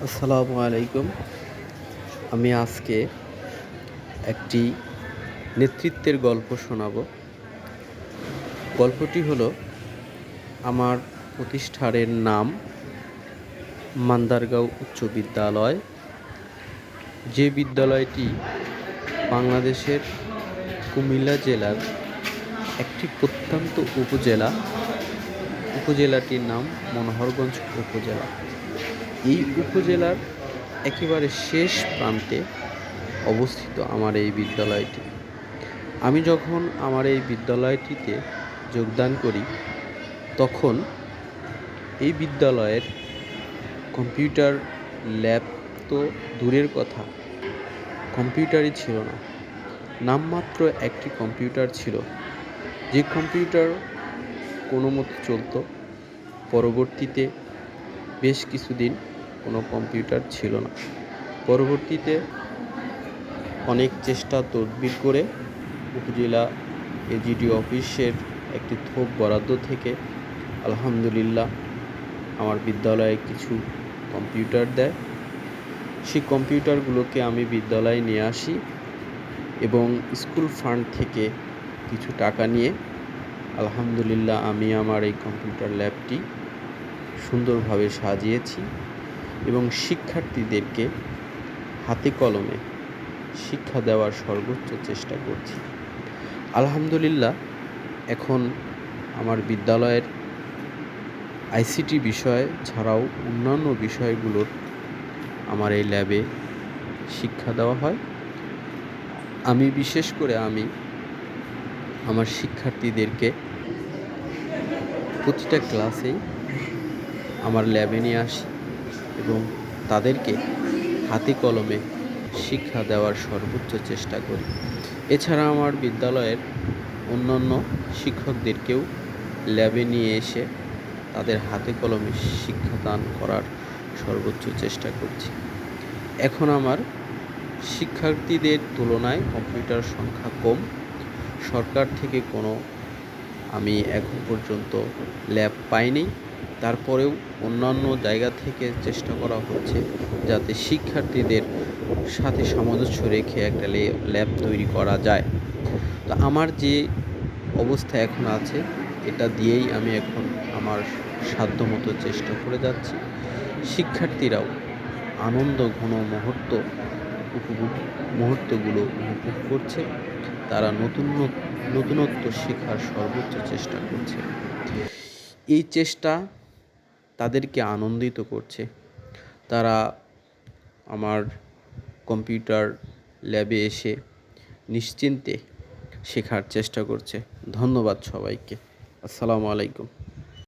আসসালামু আলাইকুম। আমি আজকে একটি নেতৃত্বের গল্প শোনাবো। গল্পটি হলো, আমার প্রতিষ্ঠানের নাম মান্দারগাঁও উচ্চ বিদ্যালয়। যে বিদ্যালয়টি বাংলাদেশের কুমিল্লা জেলার একটি প্রত্যন্ত উপজেলাটির নাম মনোহরগঞ্জ উপজেলা। এই উপজেলার একেবারে শেষ প্রান্তে অবস্থিত আমার এই বিদ্যালয়টি। আমি যখন আমার এই বিদ্যালয়টিতে যোগদান করি, তখন এই বিদ্যালয়ের কম্পিউটার ল্যাব তো দূরের কথা, কম্পিউটারই ছিল না। নামমাত্র একটি কম্পিউটার ছিল, যে কম্পিউটার কোনো মতো চলতো। পরবর্তীতে বেশ কিছুদিন কোনো কম্পিউটার ছিল না। পরবর্তীতে অনেক চেষ্টা তদবির করে উপজেলা এজিডি অফিসের একটি থোক বরাদ্দ থেকে আলহামদুলিল্লাহ আমার বিদ্যালয়ে কিছু কম্পিউটার দেয়। সেই কম্পিউটারগুলোকে আমি বিদ্যালয়ে নিয়ে আসি এবং স্কুল ফান্ড থেকে কিছু টাকা নিয়ে আলহামদুলিল্লাহ আমি আমার এই কম্পিউটার ল্যাবটি সুন্দরভাবে সাজিয়েছি এবং শিক্ষার্থীদেরকে হাতে কলমে শিক্ষা দেওয়ার সর্বোচ্চ চেষ্টা করছি। আলহামদুলিল্লাহ এখন আমার বিদ্যালয়ের আইসিটি বিষয় ছাড়াও অন্যান্য বিষয়গুলোর আমার এই ল্যাবে শিক্ষা দেওয়া হয়। আমি বিশেষ করে আমার শিক্ষার্থীদেরকে প্রতিটা ক্লাসেই আমার ল্যাবে নিয়ে আসি এবং তাদেরকে হাতে কলমে শিক্ষা দেওয়ার সর্বোচ্চ চেষ্টা করি। এছাড়া আমার বিদ্যালয়ের অন্যান্য শিক্ষকদেরকেও ল্যাবে নিয়ে এসে তাদের হাতে কলমে শিক্ষাদান করার সর্বোচ্চ চেষ্টা করছি। এখন আমার শিক্ষার্থীদের তুলনায় কম্পিউটার সংখ্যা কম। সরকার থেকে আমি এখন পর্যন্ত ল্যাব পাইনি। তারপরেও অন্যান্য জায়গা থেকে চেষ্টা করা হচ্ছে যাতে শিক্ষার্থীদের সাথে সামঞ্জস্য রেখে একটা ল্যাব তৈরি করা যায়। তো আমার যে অবস্থা এখন আছে, এটা দিয়েই আমি এখন আমার সাধ্যমতো চেষ্টা করে যাচ্ছি। শিক্ষার্থীরাও আনন্দ ঘন মুহূর্তগুলো উপভোগ করছে। তারা নতুনত্ব শেখার সর্বোচ্চ চেষ্টা করছে। এই চেষ্টা তাদেরকে আনন্দিত করছে। তারা আমার কম্পিউটার ল্যাবে এসে নিশ্চিন্তে শেখার চেষ্টা করছে। ধন্যবাদ সবাইকে। আসসালামু আলাইকুম।